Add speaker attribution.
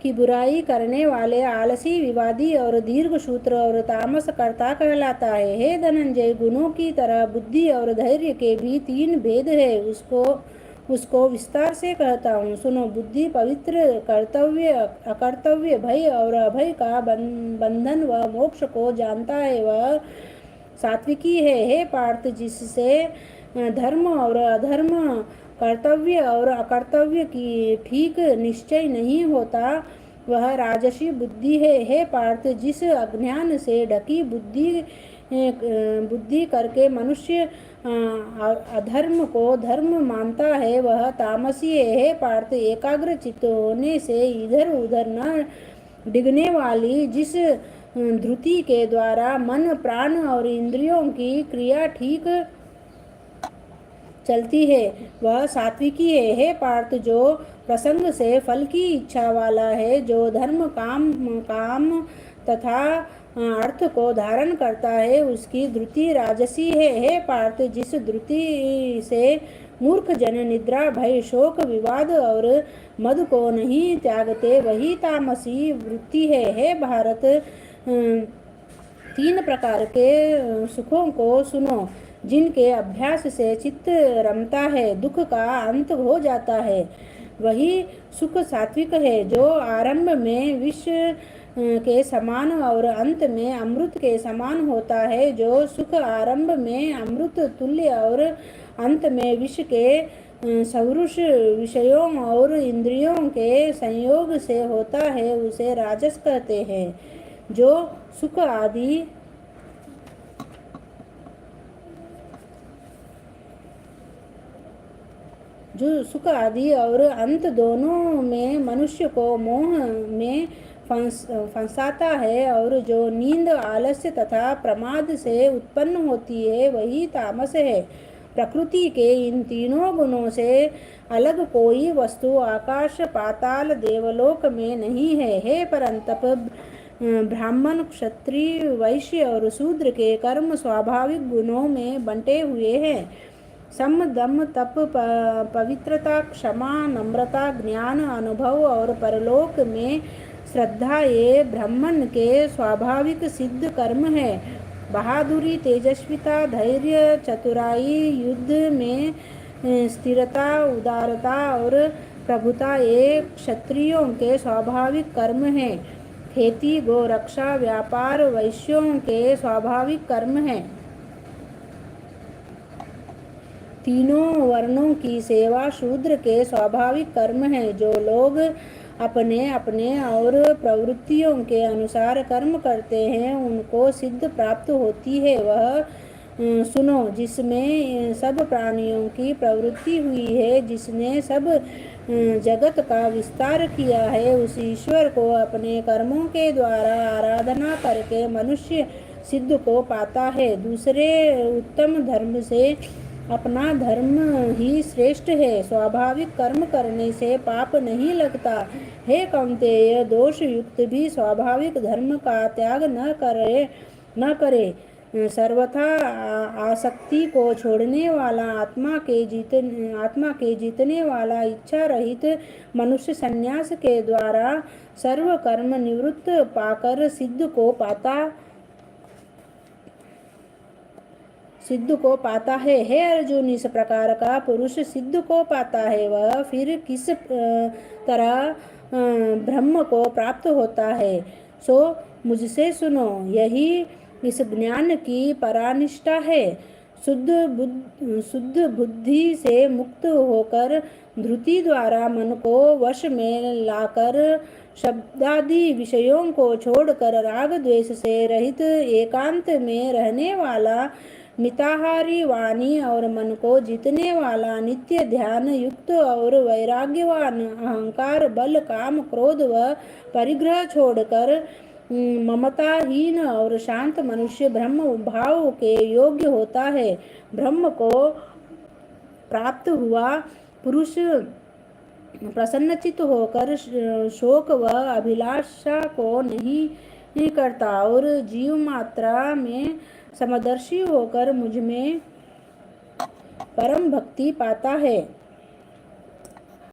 Speaker 1: कि बुराई करने वाले आलसी, विवादी और दीर्घ सूत्र और तामस कर्ता कहलाता है। हे धनंजय, गुणों की तरह बुद्धि और धैर्य के भी 3 भेद है, उसको विस्तार से कहता हूँ, सुनो। बुद्धि पवित्र, कर्तव्य, अकर्तव्य, भय और अभय का बंधन व मोक्ष को जानता है, वह सात्विकी है। हे पार्थ, जिससे धर्म और अधर्म, कर्तव्य और अकर्तव्य की ठीक निश्चय नहीं होता, वह राजसी बुद्धि है। हे पार्थ, जिस अज्ञान से ढकी बुद्धि करके मनुष्य अधर्म को धर्म मानता है, वह तामसी है। हे पार्थ, एकाग्र चित्त होने से इधर उधर न डिगने वाली जिस धृति के द्वारा मन, प्राण और इंद्रियों की क्रिया ठीक चलती है, वह सात्विकी है। हे पार्थ, जो प्रसंग से फल की इच्छा वाला है, जो धर्म, काम तथा अर्थ को धारण करता है, उसकी धृति राजसी है। हे पार्थ, जिस धृति से मूर्ख जन निद्रा, भय, शोक, विवाद और मद को नहीं त्यागते, वही तामसी वृत्ति है। हे भारत, 3 प्रकार के सुखों को सुनो, जिनके अभ्यास से चित्त रमता है, दुख का अंत हो जाता है। वही सुख सात्विक है, जो आरंभ में विष के समान और अंत में अमृत के समान होता है। जो सुख आरंभ में अमृत तुल्य और अंत में विष के सदृश विषयों और इंद्रियों के संयोग से होता है, उसे राजस कहते हैं। जो सुख आदि और अंत दोनों में मनुष्य को मोह में फंसाता है, और जो नींद, आलस्य तथा प्रमाद से उत्पन्न होती है, वही तामस है। प्रकृति के इन तीनों गुणों से अलग कोई वस्तु आकाश, पाताल, देवलोक में नहीं है। हे परंतप, ब्राह्मण, क्षत्रिय, वैश्य और शूद्र के कर्म स्वाभाविक गुणों में बंटे हुए हैं। सम, दम, तप, पवित्रता, क्षमा, नम्रता, ज्ञान, अनुभव और परलोक में श्रद्धा, ये ब्राह्मण के स्वाभाविक सिद्ध कर्म है। बहादुरी, तेजस्विता, धैर्य, चतुराई, युद्ध में स्थिरता, उदारता और प्रभुता, ये क्षत्रियों के स्वाभाविक कर्म हैं। खेती, गो रक्षा, व्यापार वैश्यों के स्वाभाविक कर्म हैं। तीनों वर्णों की सेवा शूद्र के स्वाभाविक कर्म है। जो लोग अपने अपने और प्रवृत्तियों के अनुसार कर्म करते हैं, उनको सिद्ध प्राप्त होती है। वह सुनो, जिसमें सब प्राणियों की प्रवृत्ति हुई है, जिसने सब जगत का विस्तार किया है, उस ईश्वर को अपने कर्मों के द्वारा आराधना करके मनुष्य सिद्ध को पाता है। दूसरे उत्तम धर्म से अपना धर्म ही श्रेष्ठ है। स्वाभाविक कर्म करने से पाप नहीं लगता। हे कौन्तेय, दोष युक्त भी स्वाभाविक धर्म का त्याग न करे। सर्वथा आसक्ति को छोड़ने वाला, आत्मा के जीतने वाला, इच्छा रहित मनुष्य संन्यास के द्वारा सर्व कर्म निवृत्त पाकर सिद्ध को पाता है। हे अर्जुन, इस प्रकार का पुरुष सिद्ध को पाता है, वह फिर किस तरह ब्रह्म को प्राप्त होता है, सो मुझसे सुनो। यही इस ज्ञान की परानिष्ठा है। शुद्ध बुद्धि से मुक्त होकर धृति द्वारा मन को वश में लाकर शब्दादि विषयों को छोड़कर राग द्वेष से रहित एकांत में रहने वाला, मिताहारी वाणी और मन को जीतने वाला, नित्य ध्यान युक्त और वैराग्यवान, अहंकार, बल, काम, क्रोध व परिग्रह छोड़कर ममताहीन और शांत मनुष्य ब्रह्म भाव के योग्य होता है। ब्रह्म को प्राप्त हुआ पुरुष प्रसन्नचित होकर शोक व अभिलाषा को नहीं करता और जीव मात्रा में समदर्शी होकर मुझ में परम भक्ति पाता है।